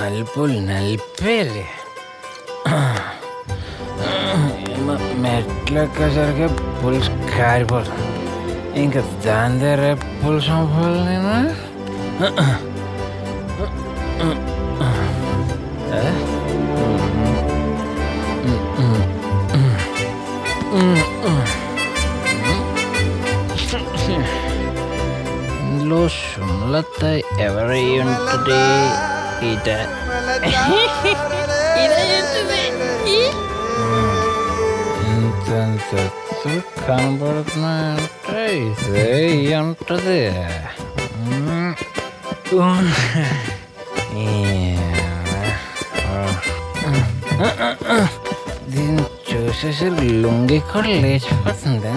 మలుపులు నలిపేయాలి. మెట్లెక్కేసరికి పులుసు కారిపోతుంది. ఇంకా దాని దగ్గర పులుసు అవ్వాలి నేను. ఇందులో సుమలత ఎవరై ఉంటుంది? ఇంత కనబడుతున్నాయంటే ఇదే ఉంటుంది. దీన్ని చూసేసి లుంగి కూడా లేచిపోతుంది.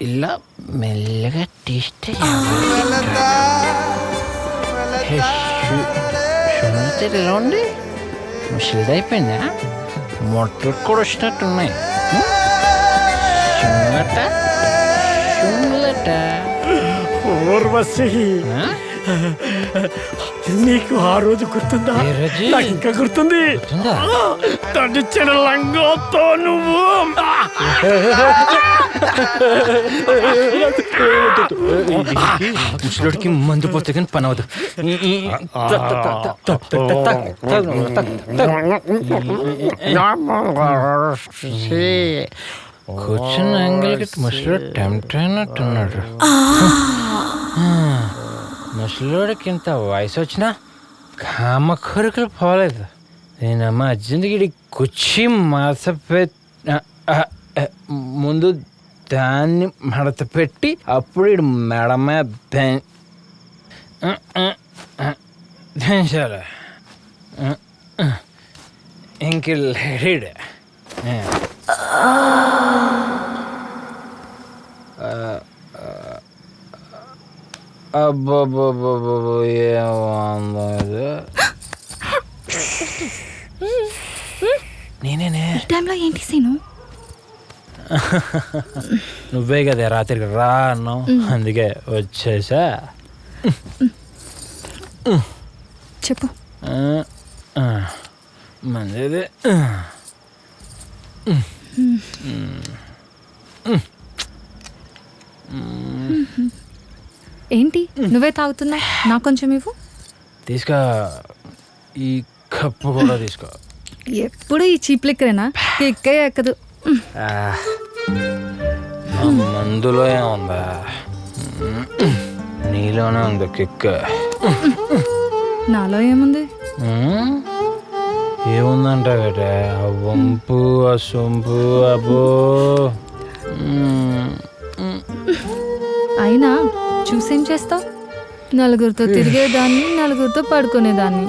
ఇలా మెల్లగా తీస్తే ఎలా ఉంది? ముసలిది అయిపోయిందా? మొట్టలు కూడా వచ్చినట్టున్నాయి. నీకు ఆ రోజు గుర్తుందా? నాకు ఇంకా గుర్తుంది. తడిచిన లంగోతో నువ్వు ముసలుడికి మందు పోతే కానీ పని అవదు. కూర్చున్న యాంగిల్కి ముసలుడు టెంప్ట్ అయినట్టున్నాడు. ముసలోడికి ఇంత వయసు వచ్చినా కామ కోరికలు పోలేదు. నేనమ్మ అర్జెంట్కి కుర్చీ ముందు దాన్ని మడత పెట్టి అప్పుడు ఇడు మెడమే దంచాలి. ఇంక లేడీడు అబ్బబ్బబ్బబ్బో ఏమందో ఇది. నేనేనే టైంలో ఏంటి సీను? నువ్వే కదా రాత్రికి రా అన్నావు, అందుకే వచ్చేసా. చెప్పు. మంచిది. ఏంటి నువ్వే తాగుతున్నా? నాకు కొంచెం ఇవ్వు. తీసుకో, ఈ కప్పు కూడా తీసుకో. ఎప్పుడు ఈ చీప్ లిక్కరేనా? కిక్కే ఎక్కదు. మందులో ఏముందా? నీలోనే ఉంది కిక్. నాలో ఏముంది? ఏముందంట కదా, ఆ వంపు, ఆ సొంపు, అబ్బో. అయినా చూసేం చేస్తావు? నలుగురితో తిరిగేదాన్ని, నలుగురితో పడుకునేదాన్ని.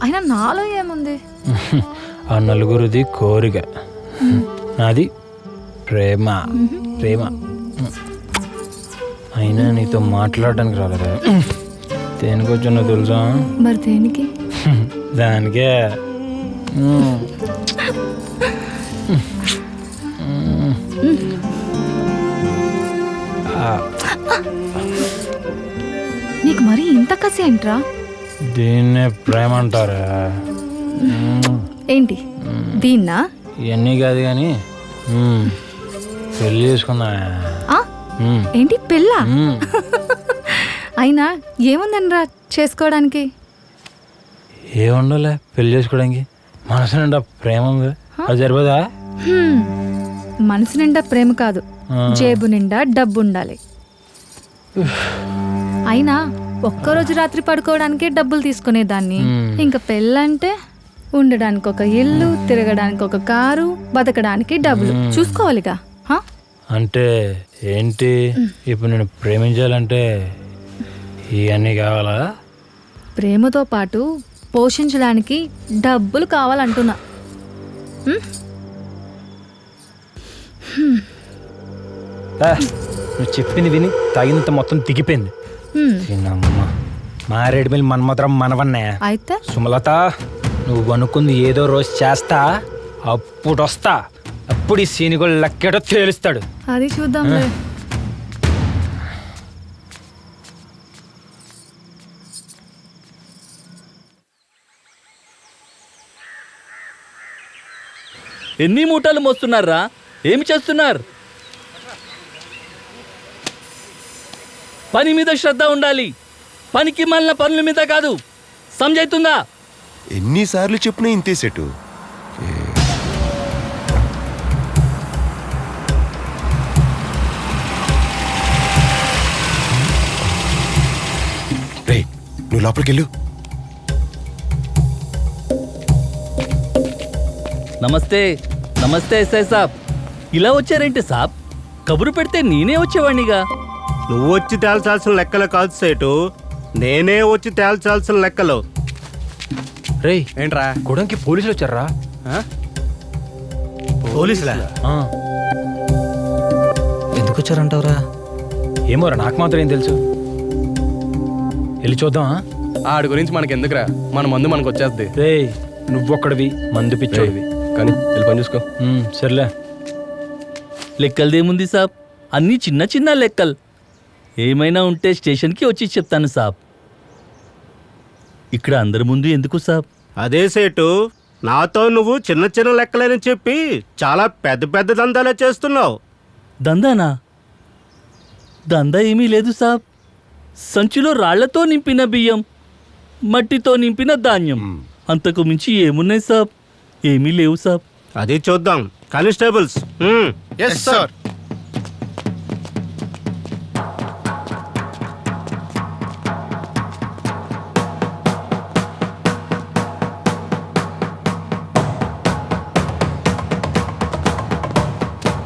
అయినా నాలో ఏముంది? ఆ నలుగురిది కోరిక, నాది ప్రేమ. ప్రేమ అయినా నీతో మాట్లాడడానికి రాలేదా? దేనికి వచ్చినా తెలుసా? మరి దేనికి? దానికే. నీకు మరి ఇంత కసి ఏంట్రా? దీన్నే ప్రేమ అంటారా? ఏంటి దీన్నా? ఇవన్నీ కాదు కానీ పెళ్ళి చేసుకుందా. ఏంటి పెళ్ళా? అయినా ఏముందనిరా చేసుకోవడానికి? ఏముండలే పెళ్ళి చేసుకోవడానికి, మనసు నిండా ప్రేమ ఉంది. అది సరిపోదా? మనసు నిండా ప్రేమ కాదు, జేబు నిండా డబ్బు ఉండాలి. అయినా ఒక్కరోజు రాత్రి పడుకోవడానికే డబ్బులు తీసుకునేదాన్ని. ఇంకా పెళ్ళంటే ఉండడానికి ఒక ఇల్లు, తిరగడానికి ఒక కారు, బతకడానికి డబ్బులు చూసుకోవాలిగా. అంటే ఏంటి? ఇప్పుడు నేను ప్రేమించాలంటే ఇవన్నీ కావాలా? ప్రేమతో పాటు పోషించడానికి డబ్బులు కావాలంటున్నా. నువ్వు చెప్పింది విని తాగినంత మొత్తం దిగిపోయింది. తినమ్మా మారేడుమిల్లి మన్మధురం మనవన్నే. అయితే సుమలత, నువ్వు అనుకుంది ఏదో రోజు చేస్తా, అప్పుడు వస్తా, అప్పుడు ఈ సీనిగోళ్ళు లెక్కేటో తేలుస్తాడు. అది చూద్దాంలే. ఎన్ని మూటలు మోస్తున్నారా? ఏమి చేస్తున్నారు? పని మీద శ్రద్ధ ఉండాలి, పనికి మళ్ళీ పనుల మీద కాదు. సమజైతుందా? ఎన్నిసార్లు చెప్పినా ఇంతే సెటు. రే, నువ్వు లోపలికి వెళ్ళు. నమస్తే నమస్తే ఎస్ఐ సాబ్. ఇలా వచ్చారేంటి సాబ్? కబురు పెడితే నేనే వచ్చేవాణ్ణిగా. నువ్వు వచ్చి తేల్చాల్సిన లెక్కలు కాదు సేటు, నేనే వచ్చి తేల్చాల్సిన లెక్కలు. రేయ్, ఏంట్రా? గూడెంకి పోలీసులు వచ్చారా? పోలీసులా? ఎందుకు వచ్చారంటావురా? ఏమోరా, నాకు మాత్రం ఏం తెలుసు. వెళ్ళి చూద్దామా? ఆడి గురించి మనకి ఎందుకురా, మన మందు మనకు వచ్చేద్ది. రేయ్, నువ్వొక్కడివి మందు పిచ్చోడివి. కానీ వెళ్ళి పని చూసుకో. సర్లే. లెక్కలదేముంది సాబ్, అన్నీ చిన్న చిన్న లెక్కలు. ఏమైనా ఉంటే స్టేషన్కి వచ్చి చెప్తాను సాబ్. ఇక్కడ అందరి ముందు ఎందుకు సాబ్? అదే సేటు, నాతో నువ్వు చిన్న చిన్న లెక్కలని చెప్పి చాలా పెద్ద పెద్ద దందాలే చేస్తున్నావు. దందానా? దందా ఏమీ లేదు సాబ్. సంచిలో రాళ్లతో నింపిన బియ్యం, మట్టితో నింపిన ధాన్యం, అంతకు మించి ఏమున్నాయి సాబ్? ఏమీ లేవు సాబ్. అది చూద్దాం. కానిస్టేబుల్స్. Yes sir.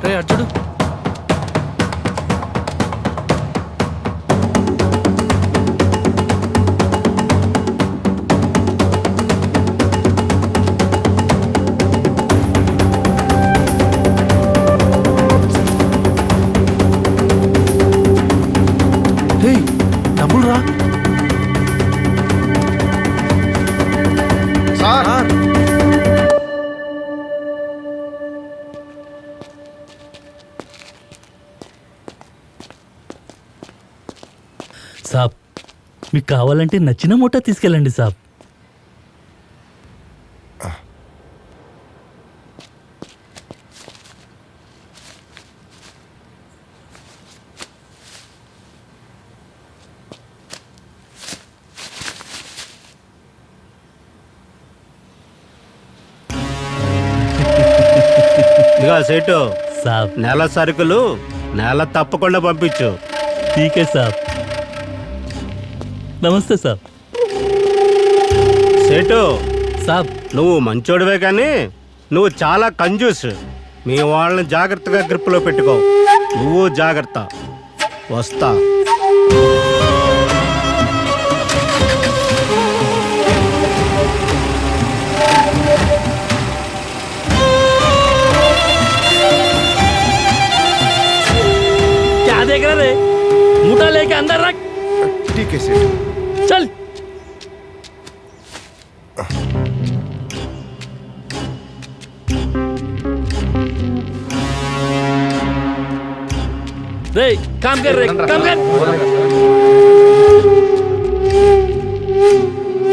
రే అర్జుడు, డబ్బులు రా సార్. సాబ్, మీకు కావాలంటే నచ్చిన మూట తీసుకెళ్ళండి సాబ్. ఇదిగా సేటు, సాబ్ నెల సరుకులు నెల తప్పకుండా పంపించు. ఠీకే సాబ్. నమస్తే సాబ్. సేటు, సాబ్, నువ్వు మంచోడివే కానీ నువ్వు చాలా కంజూస్. మీ వాళ్ళని జాగ్రత్తగా గ్రిప్లో పెట్టుకో. నువ్వు జాగ్రత్త. వస్తా. क्या देख रहे रे? मूठा लेके अंदर रख. ठीक है सेठ. चल. रे, काम कर रे, काम कर.